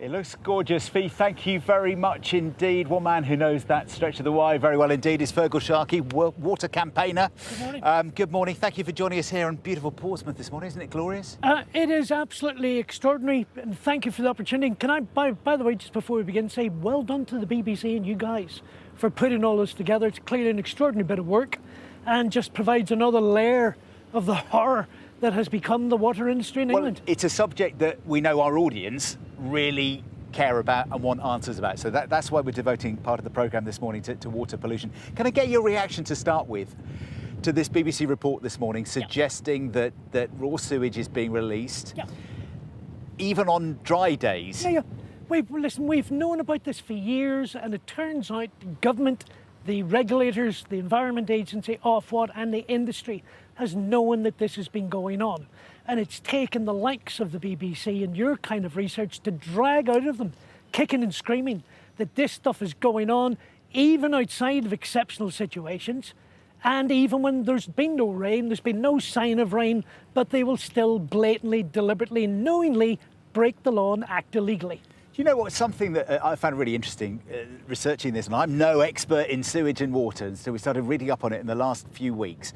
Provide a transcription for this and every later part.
It looks gorgeous, Fee. Thank you very much indeed. One man who knows that stretch of the Wye very well indeed is FEARGAL Sharkey, water campaigner. Good morning. Good morning. Thank you for joining us here on beautiful Portsmouth this morning. Isn't it glorious? It is absolutely extraordinary, and thank you for the opportunity. Can I, by the way, just before we begin, say well done to the BBC and you guys for putting all this together. It's clearly an extraordinary bit of work and just provides another layer of the horror that has become the water industry in England. It's a subject that we know our audience really care about and want answers about. So that's why we're devoting part of the programme this morning to water pollution. Can I get your reaction to start with to this BBC report this morning suggesting that raw sewage is being released, even on dry days? We've known about this for years, and it turns out the government, the regulators, the Environment Agency, Ofwat and the industry has known that this has been going on. And it's taken the likes of the BBC and your kind of research to drag out of them, kicking and screaming, that this stuff is going on even outside of exceptional situations. And even when there's been no rain, there's been no sign of rain, but they will still blatantly, deliberately, knowingly break the law and act illegally. Do you know what? Something that I found really interesting researching this, and I'm no expert in sewage and water, so we started reading up on it in the last few weeks.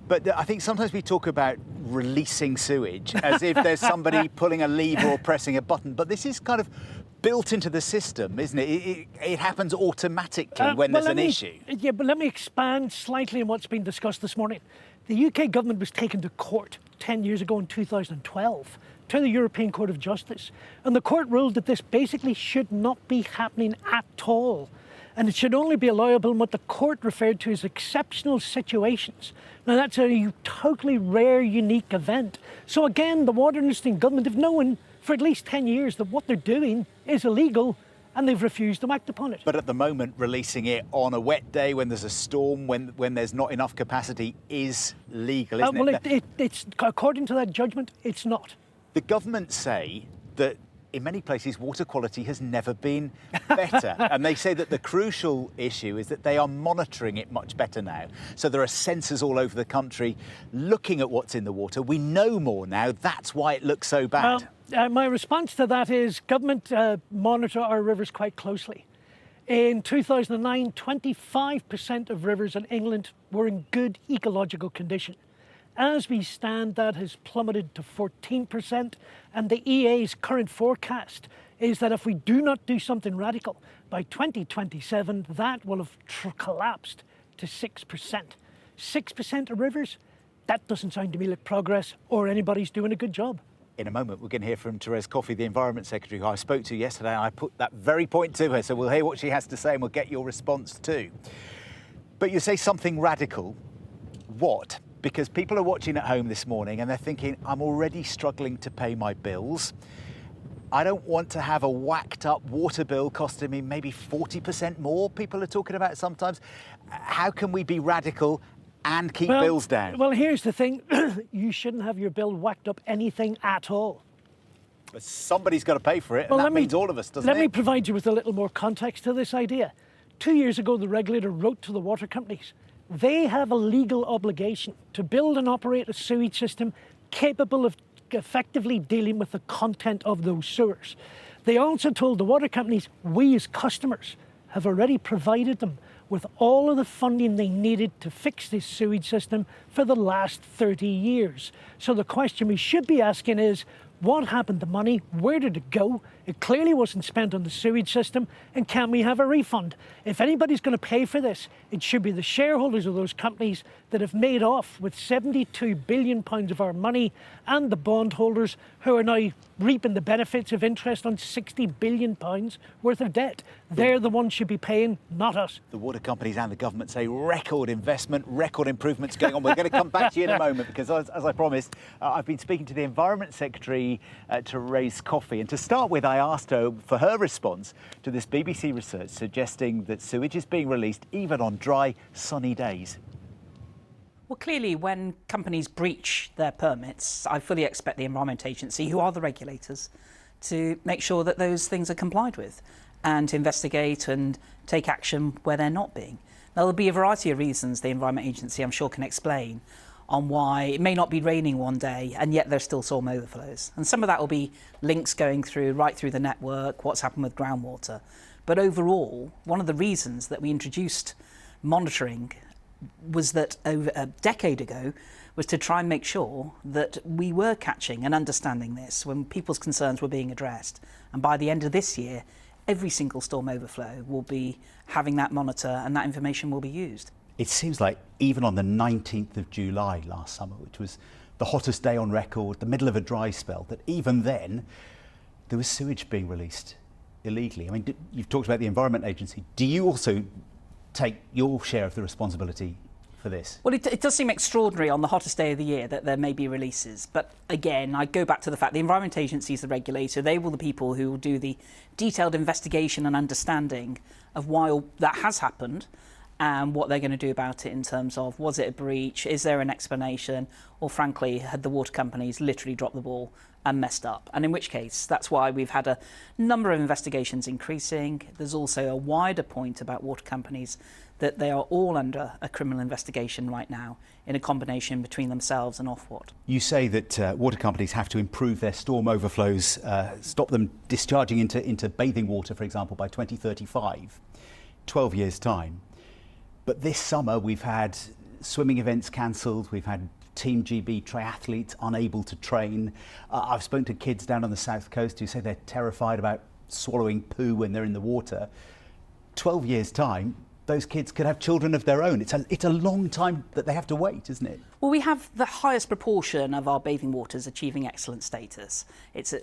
But I think sometimes we talk about releasing sewage as if there's somebody pulling a lever or pressing a button. But this is kind of built into the system, isn't it? It happens automatically when there's an issue. Yeah, but let me expand slightly on what's been discussed this morning. The UK government was taken to court 10 years ago in 2012 to the European Court of Justice. And the court ruled that this basically should not be happening at all. And it should only be allowable in what the court referred to as exceptional situations. Now, that's a totally rare, unique event. So again, the water industry and government have known for at least 10 years that what they're doing is illegal, and they've refused to act upon it. But at the moment, releasing it on a wet day when there's a storm, when there's not enough capacity, is legal, isn't it? It's according to that judgment, it's not. The government say that in many places, water quality has never been better. And they say that the crucial issue is that they are monitoring it much better now. So there are sensors all over the country looking at what's in the water. We know more now. That's why it looks so bad. Well, my response to that is government monitor our rivers quite closely. In 2009, 25% of rivers in England were in good ecological condition. As we stand, that has plummeted to 14%, and the EA's current forecast is that if we do not do something radical, by 2027, that will have collapsed to 6%. 6% of rivers? That doesn't sound to me like progress or anybody's doing a good job. In a moment, we're going to hear from Thérèse, Coffey, the Environment Secretary, who I spoke to yesterday. I put that very point to her, so we'll hear what she has to say and we'll get your response too. But you say something radical. What? Because people are watching at home this morning and they're thinking, I'm already struggling to pay my bills. I don't want to have a whacked up water bill costing me maybe 40% more, people are talking about sometimes. How can we be radical and keep bills down? Well, here's the thing. You shouldn't have your bill whacked up anything at all. But somebody's got to pay for it, and that means all of us, doesn't it? Let me provide you with a little more context to this idea. 2 years ago, the regulator wrote to the water companies. They have a legal obligation to build and operate a sewage system capable of effectively dealing with the content of those sewers. They also told the water companies, we as customers have already provided them with all of the funding they needed to fix this sewage system for the last 30 years. So the question we should be asking is, what happened to money? Where did it go? It clearly wasn't spent on the sewage system, and can we have a refund? If anybody's going to pay for this, it should be the shareholders of those companies that have made off with £72 billion of our money, and the bondholders who are now reaping the benefits of interest on £60 billion worth of debt. They're the ones should be paying, not us. The water companies and the government say record investment, record improvements going on. We're going to come back to you in a moment because, as I promised, I've been speaking to the Environment Secretary, Thérèse Coffey. And to start with, I asked her for her response to this BBC research suggesting that sewage is being released even on dry, sunny days. Well, clearly, when companies breach their permits, I fully expect the Environment Agency, who are the regulators, to make sure that those things are complied with and to investigate and take action where they're not being. Now, there'll be a variety of reasons the Environment Agency, I'm sure, can explain on why it may not be raining one day and yet there's still storm overflows. And some of that will be links going through right through the network, what's happened with groundwater. But overall, one of the reasons that we introduced monitoring was that over a decade ago was to try and make sure that we were catching and understanding this when people's concerns were being addressed. And by the end of this year, every single storm overflow will be having that monitor and that information will be used. It seems like even on the 19th of July last summer, which was the hottest day on record, the middle of a dry spell, that even then there was sewage being released illegally. I mean, you've talked about the Environment Agency. Do you also take your share of the responsibility for this? Well, it does seem extraordinary on the hottest day of the year that there may be releases. But again, I go back to the fact the Environment Agency is the regulator. They will be the people who will do the detailed investigation and understanding of why all that has happened and what they're going to do about it in terms of, was it a breach, is there an explanation, or frankly, had the water companies literally dropped the ball and messed up? And in which case, that's why we've had a number of investigations increasing. There's also a wider point about water companies that they are all under a criminal investigation right now in a combination between themselves and Ofwat. You say that water companies have to improve their storm overflows, stop them discharging into bathing water, for example, by 2035, 12 years' time. But this summer we've had swimming events cancelled, we've had Team GB triathletes unable to train. I've spoken to kids down on the south coast who say they're terrified about swallowing poo when they're in the water. 12 years' time, those kids could have children of their own. It's a long time that they have to wait, isn't it? Well, we have the highest proportion of our bathing waters achieving excellent status. It's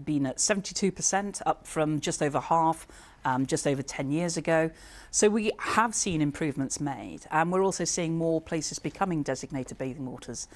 been at 72%, up from just over half just over 10 years ago. So we have seen improvements made, and we're also seeing more places becoming designated bathing waters.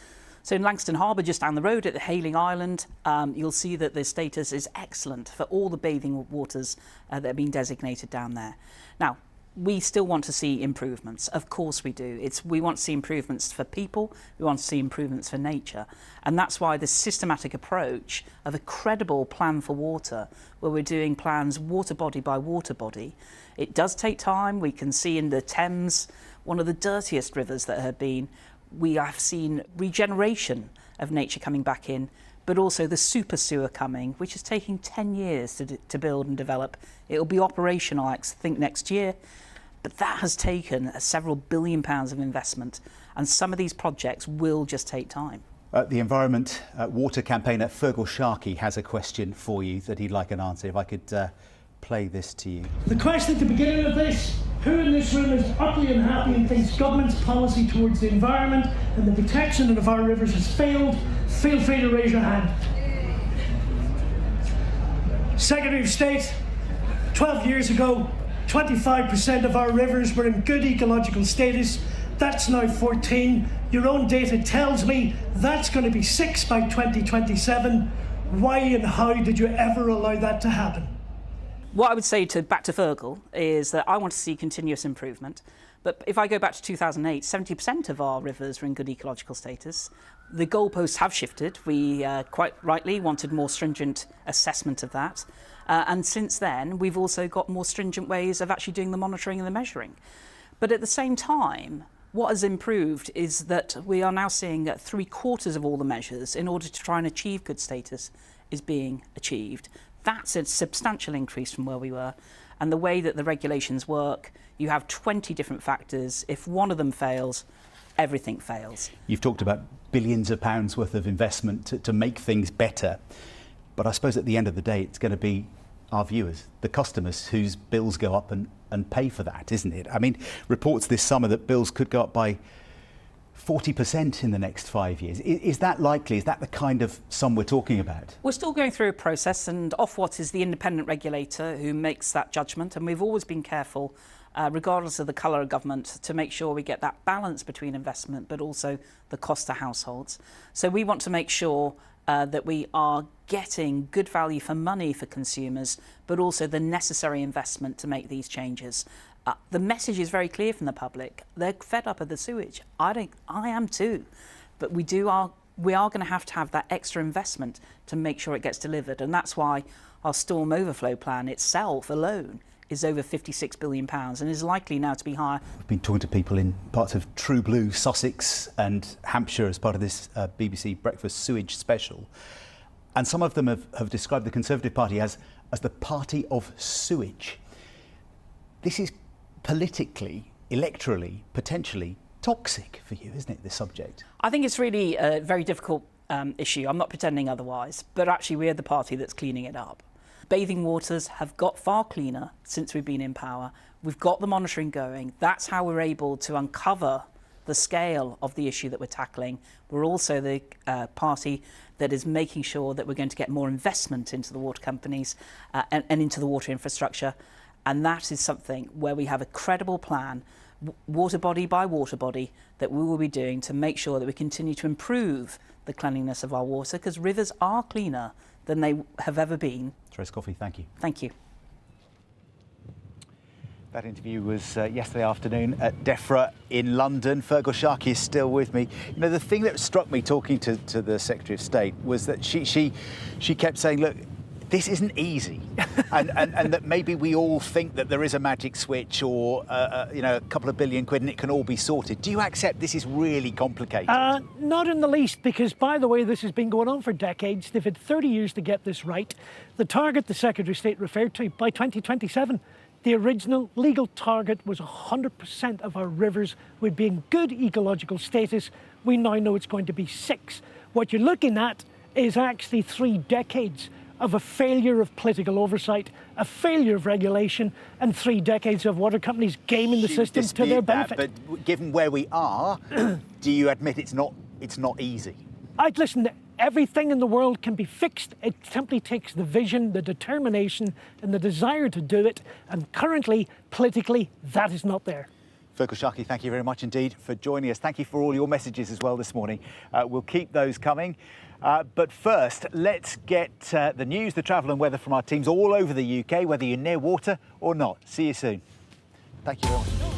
So in Langston Harbour, just down the road at the Hailing Island, you'll see that the status is excellent for all the bathing waters that are being designated down there. Now, we still want to see improvements. Of course we do. We want to see improvements for people, we want to see improvements for nature. And that's why the systematic approach of a credible plan for water, where we're doing plans water body by water body, it does take time. We can see in the Thames, one of the dirtiest rivers that have been, we have seen regeneration of nature coming back in, but also the super sewer coming, which is taking 10 years to build and develop. It will be operational, I think, next year. But that has taken several £billion of investment, and some of these projects will just take time. The Environment Water campaigner FEARGAL Sharkey has a question for you that he'd like an answer. If I could play this to you. The question at the beginning of this: who in this room is utterly unhappy and thinks government's policy towards the environment and the protection of our rivers has failed? Feel free to raise your hand. Secretary of State, 12 years ago, 25% of our rivers were in good ecological status. That's now 14. Your own data tells me that's going to be 6 by 2027. Why and how did you ever allow that to happen? What I would say back to FEARGAL is that I want to see continuous improvement. But if I go back to 2008, 70% of our rivers were in good ecological status. The goalposts have shifted. We quite rightly wanted more stringent assessment of that. And since then, we've also got more stringent ways of actually doing the monitoring and the measuring. But at the same time, what has improved is that we are now seeing that 3/4 of all the measures in order to try and achieve good status is being achieved. That's a substantial increase from where we were. And the way that the regulations work, you have 20 different factors. If one of them fails, everything fails. You've talked about billions of pounds worth of investment to make things better. But I suppose at the end of the day, it's going to be our viewers, the customers, whose bills go up and pay for that, isn't it? I mean, reports this summer that bills could go up by 40% in the next 5 years. Is that likely? Is that the kind of sum we're talking about? We're still going through a process, and Ofwat is the independent regulator who makes that judgment, and we've always been careful, regardless of the colour of government, to make sure we get that balance between investment but also the cost to households. So we want to make sure that we are getting good value for money for consumers, but also the necessary investment to make these changes. The message is very clear from the public. They're fed up of the sewage. I am too. But we are going to have that extra investment to make sure it gets delivered. And that's why our storm overflow plan itself alone is over £56 billion and is likely now to be higher. We've been talking to people in parts of True Blue, Sussex and Hampshire as part of this BBC Breakfast Sewage special. And some of them have described the Conservative Party as the party of sewage. This is politically, electorally, potentially toxic for you, isn't it, this subject? I think it's really a very difficult issue. I'm not pretending otherwise, but actually we're the party that's cleaning it up. Bathing waters have got far cleaner since we've been in power. We've got the monitoring going. That's how we're able to uncover the scale of the issue that we're tackling. We're also the party that is making sure that we're going to get more investment into the water companies and into the water infrastructure. And that is something where we have a credible plan, water body by water body, that we will be doing to make sure that we continue to improve the cleanliness of our water, because rivers are cleaner than they have ever been. Thérèse Coffey, thank you. Thank you. That interview was yesterday afternoon at DEFRA in London. FEARGAL Sharkey is still with me. You know, the thing that struck me talking to the Secretary of State was that she kept saying, look, this isn't easy, and that maybe we all think that there is a magic switch or you know, a couple of billion quid and it can all be sorted. Do you accept this is really complicated? Not in the least, because by the way, this has been going on for decades. They've had 30 years to get this right. The target the Secretary of State referred to, by 2027, the original legal target was 100% of our rivers would be in good ecological status. We now know it's going to be 6. What you're looking at is actually 3 decades of a failure of political oversight, a failure of regulation, and 3 decades of water companies gaming the system to their benefit. But given where we are, do you admit it's not easy? Listen, everything in the world can be fixed. It simply takes the vision, the determination, and the desire to do it. And currently, politically, that is not there. FEARGAL Sharkey, thank you very much indeed for joining us. Thank you for all your messages as well this morning. We'll keep those coming. But first, let's get the news, the travel and weather from our teams all over the UK, whether you're near water or not. See you soon. Thank you very much.